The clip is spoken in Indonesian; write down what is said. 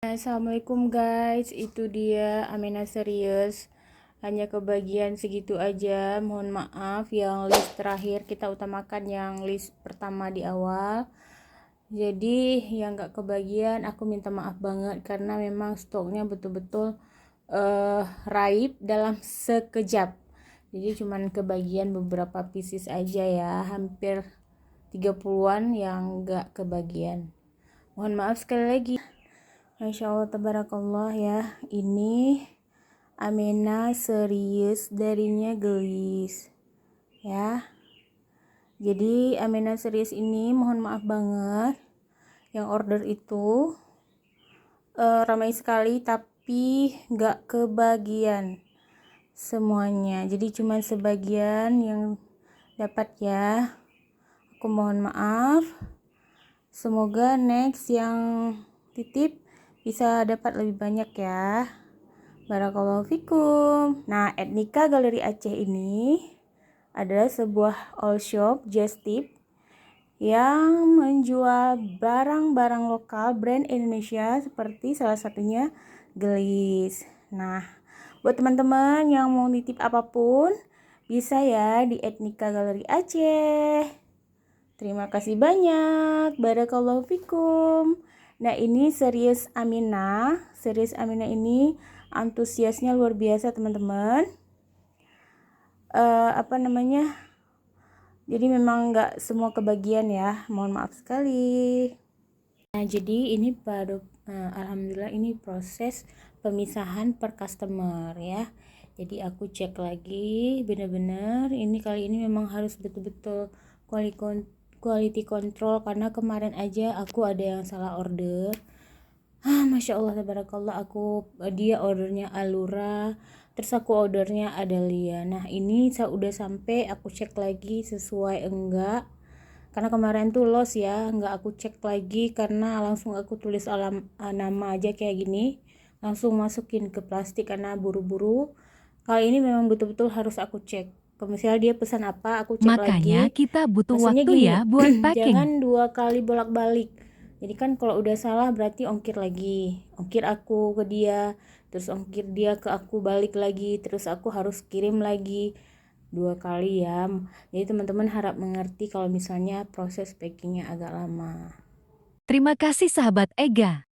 Assalamualaikum guys, itu dia Amena serius. Hanya kebagian segitu aja, mohon maaf. Yang list terakhir kita utamakan yang list pertama di awal. Jadi yang gak kebagian aku minta maaf banget karena memang stoknya betul-betul raib dalam sekejap. Jadi cuman kebagian beberapa pieces aja ya, hampir 30-an yang gak kebagian. Mohon maaf sekali lagi. Masya Allah, tabarakallah ya. Ini Amena serius, darinya gelis ya. Jadi Amena serius ini mohon maaf banget, yang order itu ramai sekali tapi nggak kebagian semuanya. Jadi cuma sebagian yang dapat ya. Aku mohon maaf. Semoga next yang titip bisa dapat lebih banyak ya. Barakallahu fikum. Nah, Etnika Galeri Aceh ini adalah sebuah all shop just tip yang menjual barang-barang lokal brand Indonesia seperti salah satunya gelis. Nah, buat teman-teman yang mau nitip apapun bisa ya di Etnika Galeri Aceh. Terima kasih banyak. Barakallahu fikum. Nah, ini series Amina. Series Amina ini antusiasnya luar biasa, teman-teman. Jadi memang nggak semua kebagian ya. Mohon maaf sekali. Nah, jadi ini baru alhamdulillah ini proses pemisahan per customer ya. Jadi aku cek lagi benar-benar ini kali ini memang harus betul-betul quality control karena kemarin aja aku ada yang salah order. Masya Allah tabarakallah, dia ordernya Alura, terus aku ordernya Adalia. Nah, ini saya udah sampai, aku cek lagi sesuai enggak. Karena kemarin tuh loss ya, enggak aku cek lagi karena langsung aku tulis nama aja kayak gini, langsung masukin ke plastik karena buru-buru. Kali ini memang betul-betul harus aku cek. Kalau misalnya dia pesan apa, aku cek Makanya lagi. kita butuh Maksudnya waktu gini, ya buat packing. jangan 2 kali bolak-balik. Jadi kan kalau udah salah berarti ongkir lagi. Ongkir aku ke dia, terus ongkir dia ke aku balik lagi, terus aku harus kirim lagi 2 kali ya. Jadi teman-teman harap mengerti kalau misalnya proses packingnya agak lama. Terima kasih sahabat Ega.